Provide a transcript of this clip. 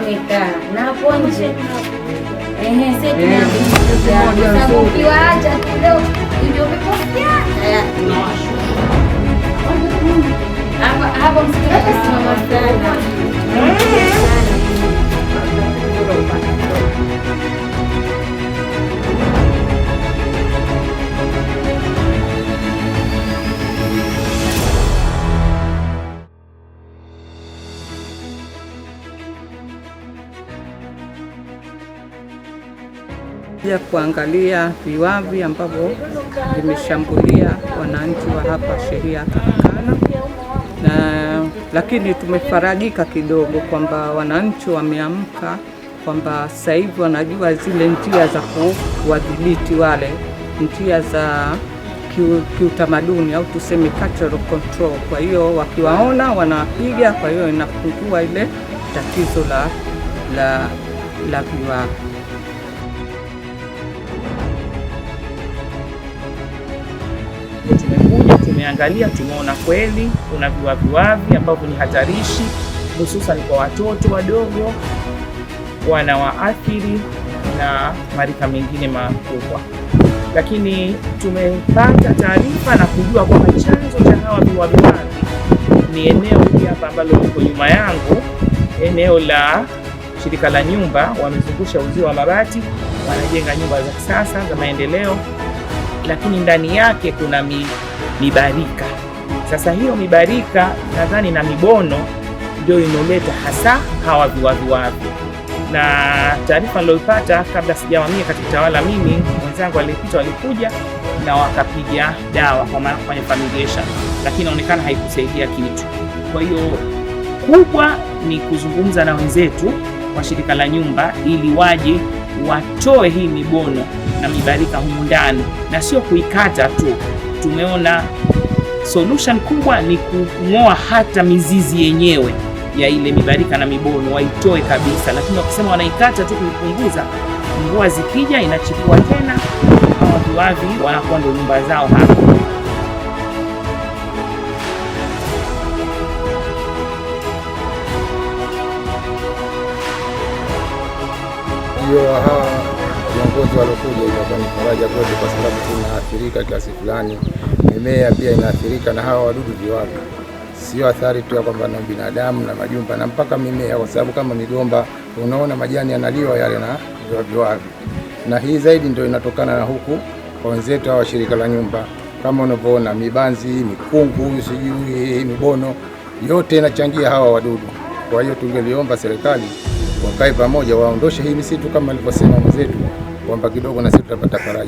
tumekaa na hapo nje sasa ukiwaacha kidogo ndio umekosea hapo msikisimama sana. ya kuangalia viwavi ambavyo vimeshambulia wananchi wa hapa shehia Turkana, lakini tumefarajika kidogo kwamba wananchi wameamka, kwamba sasa hivi wanajua zile njia za kuwadhibiti wale, njia za kiutamaduni au tuseme cultural control. Kwa hiyo wakiwaona wanapiga, kwa hiyo inapungua ile tatizo la viwavi. Tumekuja, tumeangalia, tumeona kweli kuna viwavi ambavyo ni hatarishi, hususan kwa watoto wadogo, wanawaathiri na marika mengine makubwa. Lakini tumepata taarifa na kujua kwamba chanzo cha hawa viwavi ni eneo hili hapa ambalo liko nyuma yangu, eneo la shirika la nyumba. Wamezungusha uzio wa mabati, wanajenga nyumba za kisasa za maendeleo, lakini ndani yake kuna mibarika. Sasa hiyo mibarika nadhani na mibono ndio inoleta hasa hawa viwavi. Na taarifa niliyopata kabla sijawamia katika tawala, mimi wenzangu walipita, walikuja na wakapiga dawa kwa maana kufanya fumigation, lakini inaonekana haikusaidia kitu. Kwa hiyo kubwa ni kuzungumza na wenzetu wa shirika la nyumba ili waje watoe hii mibono na mibarika humu ndani na sio kuikata tu. Tumeona solution kubwa ni kung'oa hata mizizi yenyewe ya ile mibarika na mibono, waitoe kabisa. Lakini wakisema wanaikata tu kuipunguza, mvua zikija inachipua tena, hawa viwavi wanakuwa ndio nyumba zao hapa. Hawa viongozi waliokuja ilikuwa ni faraja kwetu, kwa sababu tunaathirika kiasi fulani. Mimea pia inaathirika na hawa wadudu viwavi. Sio athari tu ya kwamba na binadamu na majumba na mpaka mimea, kwa sababu kama migomba unaona majani yanaliwa yale na viwavi. Na hii zaidi ndio inatokana na huku kwa wenzetu hawa shirika la nyumba. Kama unavyoona mibanzi, mikungu, sijui mibono, yote inachangia hawa wadudu. Kwa hiyo tungeliomba serikali wakae pamoja, waondoshe hii misitu kama alivyosema mwenzetu, kwamba kidogo na sisi tutapata faraja.